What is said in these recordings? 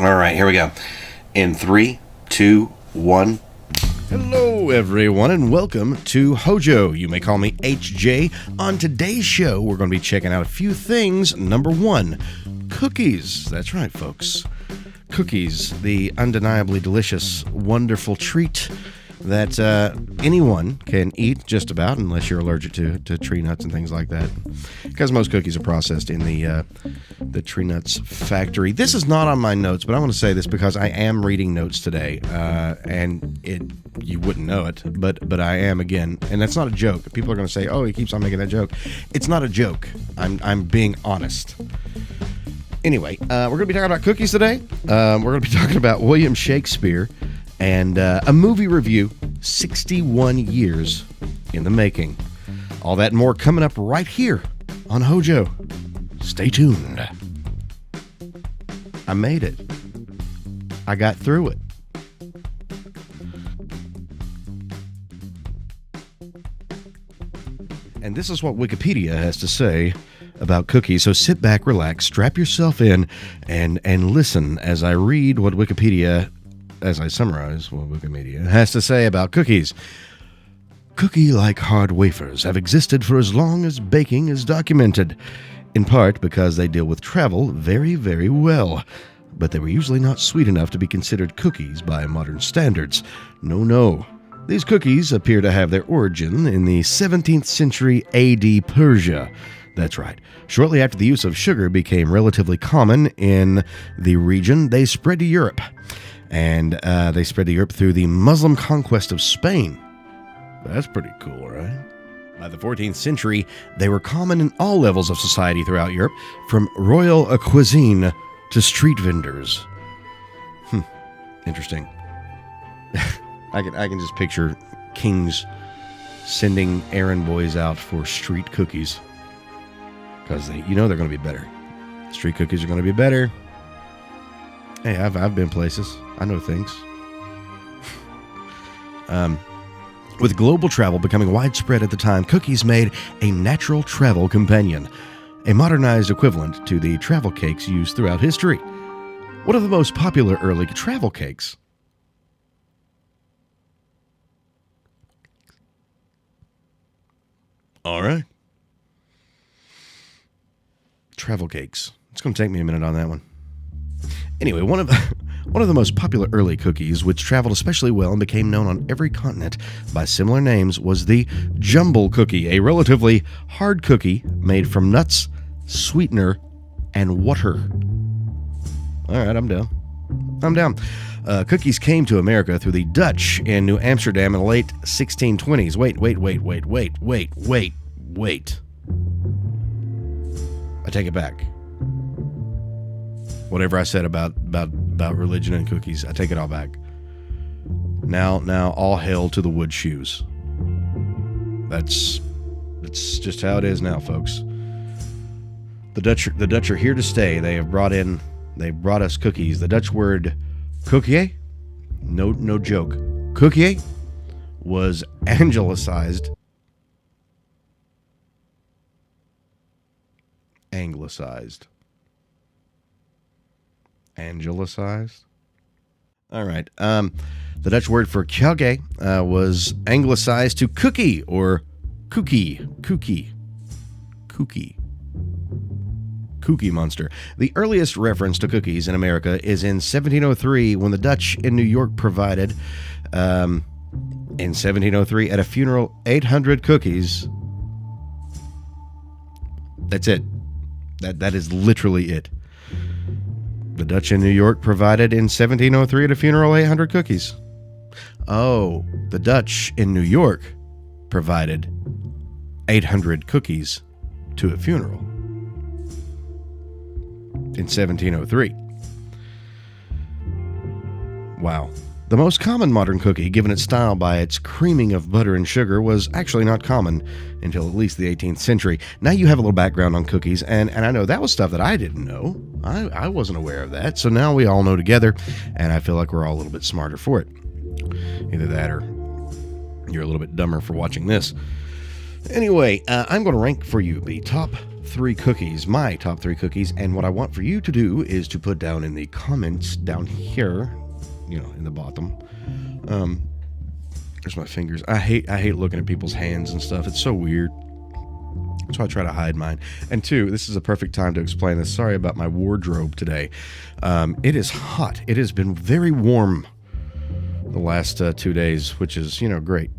All right, here we go. In 3, 2, 1. Hello, everyone, and welcome to Hojo. You may call me HJ. On today's show, we're going to be checking out a few things. Number one, cookies. That's right, folks. Cookies, the undeniably delicious, wonderful treat that anyone can eat just about, unless you're allergic to tree nuts and things like that, because most cookies are processed in the tree nuts factory. This is not on my notes, but I want to say this because I am reading notes today, and you wouldn't know it, but I am again, and that's not a joke. People are going to say, "Oh, he keeps on making that joke." It's not a joke. I'm being honest. Anyway, we're going to be talking about cookies today. We're going to be talking about William Shakespeare. And a movie review, 61 years in the making. All that and more coming up right here on Hojo. Stay tuned. I made it. I got through it. And this is what Wikipedia has to say about cookies. So sit back, relax, strap yourself in, and listen as I read what Wikipedia, as I summarize what Wikipedia has to say about cookies. Cookie-like hard wafers have existed for as long as baking is documented, in part because they deal with travel very, very well. But they were usually not sweet enough to be considered cookies by modern standards. No. These cookies appear to have their origin in the 17th century AD Persia. That's right. Shortly after the use of sugar became relatively common in the region, they spread to Europe. And they spread to Europe through the Muslim conquest of Spain. That's pretty cool, right? By the 14th century, they were common in all levels of society throughout Europe, from royal cuisine to street vendors. Interesting. I can just picture kings sending errand boys out for street cookies, because they're going to be better. Street cookies are going to be better. Hey, I've been places. I know things. With global travel becoming widespread at the time, cookies made a natural travel companion, a modernized equivalent to the travel cakes used throughout history. One of the most popular early travel cakes. All right. Travel cakes. It's going to take me a minute on that one. Anyway, one of the most popular early cookies, which traveled especially well and became known on every continent by similar names, was the jumble cookie, a relatively hard cookie made from nuts, sweetener, and water. All right, I'm down. Cookies came to America through the Dutch in New Amsterdam in the late 1620s. Wait. I take it back. Whatever I said about religion and cookies, I take it all back. Now, all hail to the wood shoes. That's just how it is now, folks. The Dutch are here to stay. They brought us cookies. The Dutch word cookie, no joke, cookie was anglicized. All right. The Dutch word for kjage was anglicized to cookie or cookie monster. The earliest reference to cookies in America is in 1703 when the Dutch in New York provided, in 1703 at a funeral, 800 cookies. That's it. That is literally it. The Dutch in New York provided in 1703 at a funeral 800 cookies. Oh, the Dutch in New York provided 800 cookies to a funeral in 1703. Wow. The most common modern cookie, given its style by its creaming of butter and sugar, was actually not common until at least the 18th century. Now you have a little background on cookies, and I know that was stuff that I didn't know. I wasn't aware of that, so now we all know together, and I feel like we're all a little bit smarter for it. Either that or you're a little bit dumber for watching this. Anyway, I'm going to rank for you the top 3 cookies, my top 3 cookies, and what I want for you to do is to put down in the comments down here, in the bottom. There's my fingers. I hate looking at people's hands and stuff. It's so weird. So I try to hide mine. And 2, this is a perfect time to explain this. Sorry about my wardrobe today. It is hot. It has been very warm the last 2 days, which is, great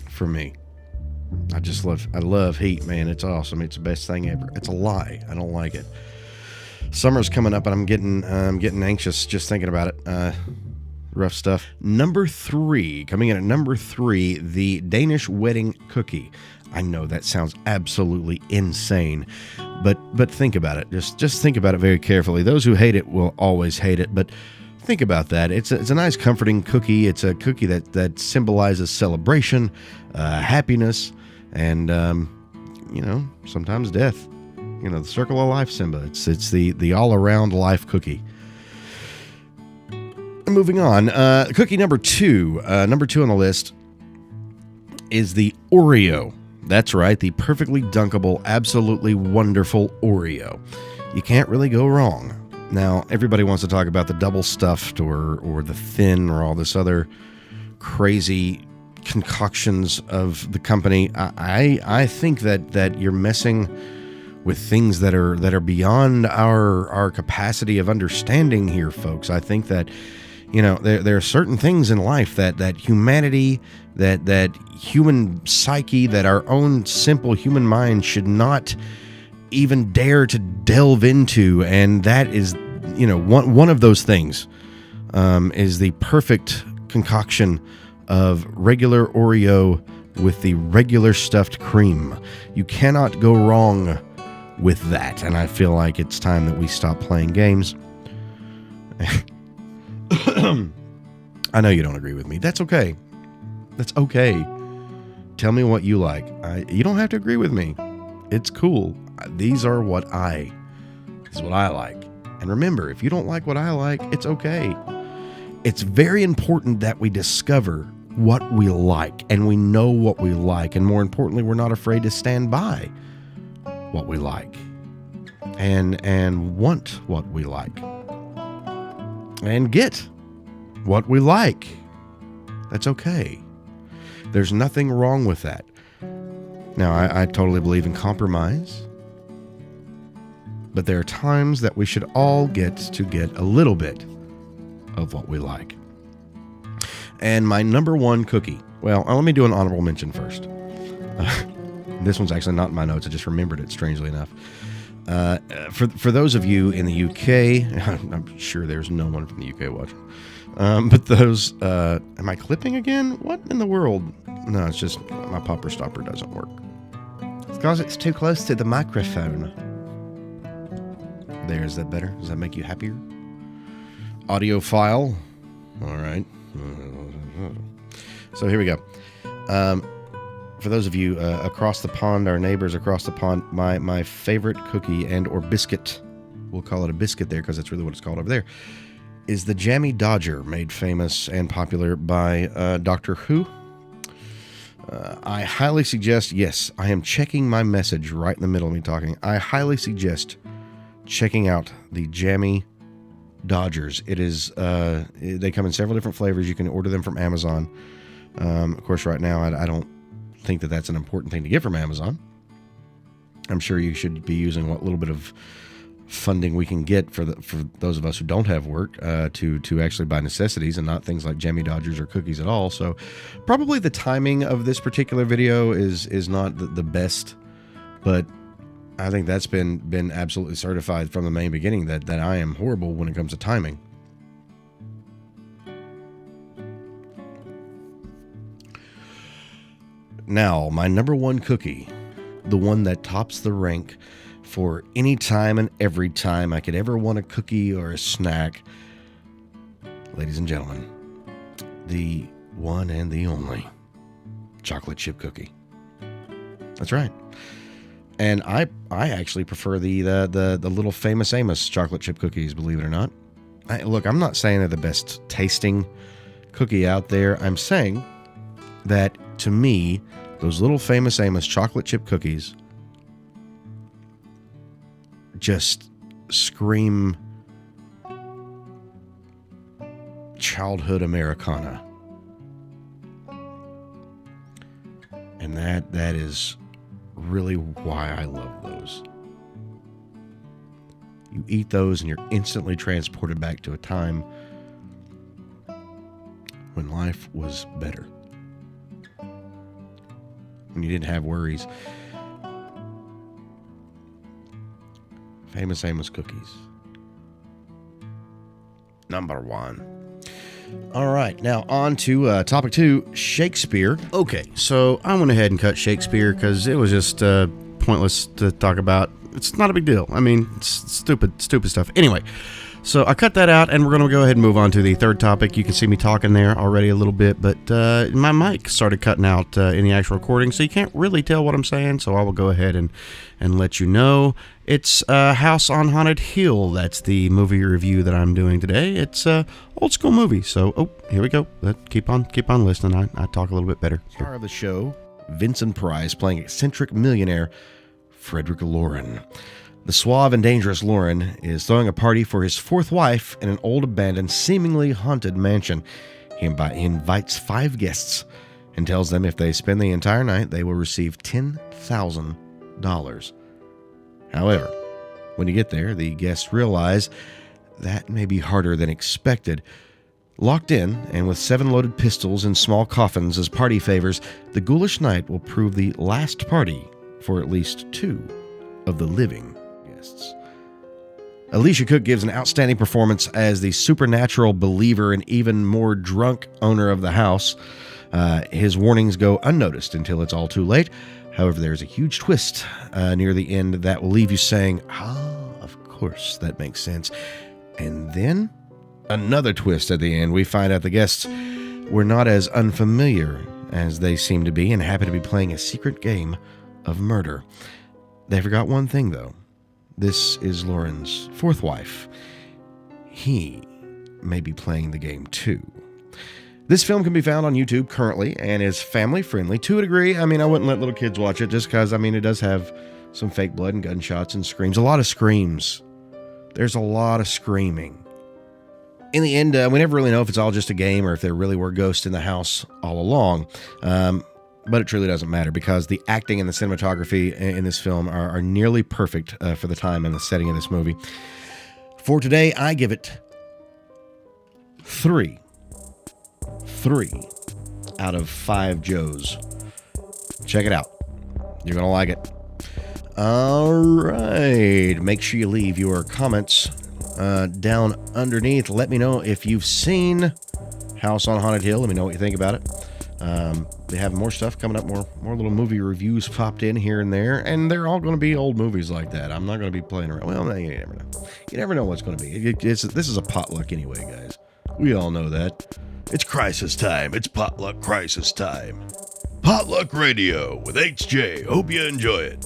for me. I love heat, man. It's awesome. It's the best thing ever. It's a lie. I don't like it. Summer's coming up, and I'm getting anxious just thinking about it. Rough stuff. Number 3, coming in at number 3, the Danish wedding cookie. I know that sounds absolutely insane, but think about it. Just think about it very carefully. Those who hate it will always hate it, but think about that. It's a nice, comforting cookie. It's a cookie that symbolizes celebration, happiness, and sometimes death. The circle of life symbol. It's the all around life cookie. Moving on, cookie number 2. Number 2 on the list is the Oreo. That's right, the perfectly dunkable, absolutely wonderful Oreo. You can't really go wrong. Now, everybody wants to talk about the double stuffed or the thin or all this other crazy concoctions of the company. I think that you're messing with things that are beyond our capacity of understanding here, folks. I think that there are certain things in life that humanity, that human psyche, that our own simple human mind should not even dare to delve into, and that is, one of those things is the perfect concoction of regular Oreo with the regular stuffed cream. You cannot go wrong with that, and I feel like it's time that we stop playing games. I know you don't agree with me. That's okay. That's okay. Tell me what you like. You don't have to agree with me. It's cool. This is what I like. And remember, if you don't like what I like, it's okay. It's very important that we discover what we like and we know what we like. And more importantly, we're not afraid to stand by what we like and want what we like and get what we like. That's okay. There's nothing wrong with that. Now, I totally believe in compromise, but there are times that we should all get a little bit of what we like. And my number 1 cookie, well, let me do an honorable mention first. This one's actually not in my notes. I just remembered it, strangely enough. For those of you in the UK, I'm sure there's no one from the UK watching. But those, am I clipping again? What in the world? No, it's just my popper stopper doesn't work. It's because it's too close to the microphone. There, is that better? Does that make you happier? Audio file. All right. So here we go. For those of you across the pond, our neighbors across the pond, my favorite cookie or biscuit, we'll call it a biscuit there because that's really what it's called over there, is the Jammy Dodger, made famous and popular by Doctor Who. I highly suggest, yes, I am checking my message right in the middle of me talking. I highly suggest checking out the Jammy Dodgers. It is, they come in several different flavors. You can order them from Amazon. Of course, right now, I don't think that that's an important thing to get from Amazon. I'm sure you should be using what little bit of funding we can get for those of us who don't have work to actually buy necessities and not things like Jammy Dodgers or cookies at all. So probably the timing of this particular video is not the best, but I think that's been absolutely certified from the main beginning that I am horrible when it comes to timing. Now, my number 1 cookie, the one that tops the rank for any time and every time I could ever want a cookie or a snack, ladies and gentlemen, the one and the only chocolate chip cookie. That's right. And I actually prefer the little Famous Amos chocolate chip cookies, believe it or not. Look, I'm not saying they're the best tasting cookie out there. I'm saying that, to me, those little Famous Amos chocolate chip cookies just scream childhood Americana. And that is really why I love those. You eat those and you're instantly transported back to a time when life was better. When you didn't have worries. Famous Amos cookies. Number 1. All right, now on to topic 2, Shakespeare. Okay, so I went ahead and cut Shakespeare because it was just pointless to talk about. It's not a big deal. I mean, it's stupid stuff. Anyway, so I cut that out, and we're going to go ahead and move on to the third topic. You can see me talking there already a little bit, but my mic started cutting out in the actual recording, so you can't really tell what I'm saying, so I will go ahead and let you know. It's House on Haunted Hill. That's the movie review that I'm doing today. It's an old school movie, so here we go. Keep on listening. I talk a little bit better. Star of the show, Vincent Price, playing eccentric millionaire Frederick Loren. The suave and dangerous Loren is throwing a party for his 4th wife in an old abandoned, seemingly haunted mansion. He invites 5 guests and tells them if they spend the entire night, they will receive $10,000. However, when you get there, the guests realize that may be harder than expected. Locked in, and with 7 loaded pistols and small coffins as party favors, the ghoulish night will prove the last party for at least 2 of the living guests. Alicia Cook gives an outstanding performance as the supernatural believer and even more drunk owner of the house. His warnings go unnoticed until it's all too late. However, there's a huge twist near the end that will leave you saying, of course, that makes sense. And then another twist at the end. We find out the guests were not as unfamiliar as they seem to be and happen to be playing a secret game of murder. They forgot one thing, though. This is Loren's 4th wife. He may be playing the game, too. This film can be found on YouTube currently and is family-friendly to a degree. I mean, I wouldn't let little kids watch it just because, it does have some fake blood and gunshots and screams. A lot of screams. There's a lot of screaming. In the end, we never really know if it's all just a game or if there really were ghosts in the house all along. But it truly doesn't matter because the acting and the cinematography in this film are nearly perfect for the time and the setting of this movie. For today, I give it 3 out of 5 Joes. Check it out. You're going to like it. All right. Make sure you leave your comments down underneath. Let me know if you've seen House on Haunted Hill. Let me know what you think about it. They have more stuff coming up, more little movie reviews popped in here and there, and they're all going to be old movies like that. I'm not going to be playing around. Well, you never know. You never know what's going to be. This is a potluck anyway, guys. We all know that. It's crisis time. It's potluck crisis time. Potluck Radio with HJ. Hope you enjoy it.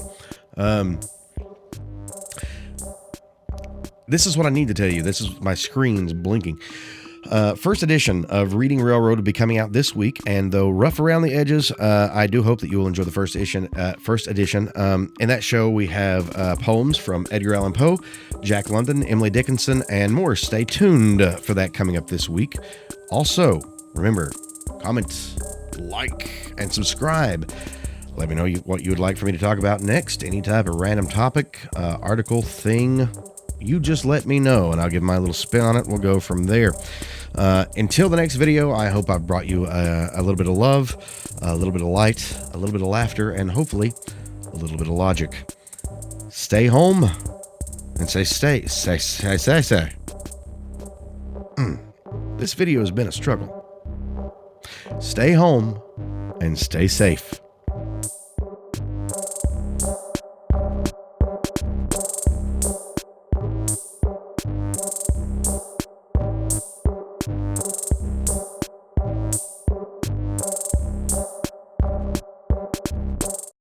This is what I need to tell you. This is my screen's blinking. First edition of Reading Railroad will be coming out this week, and though rough around the edges, I do hope that you will enjoy the first edition. In that show, we have poems from Edgar Allan Poe, Jack London, Emily Dickinson, and more. Stay tuned for that coming up this week. Also, remember, comment, like, and subscribe. Let me know what you would like for me to talk about next. Any type of random topic, article, thing. You just let me know, and I'll give my little spin on it. We'll go from there. Until the next video, I hope I've brought you a little bit of love, a little bit of light, a little bit of laughter, and hopefully a little bit of logic. Stay home and say. This video has been a struggle. Stay home and stay safe.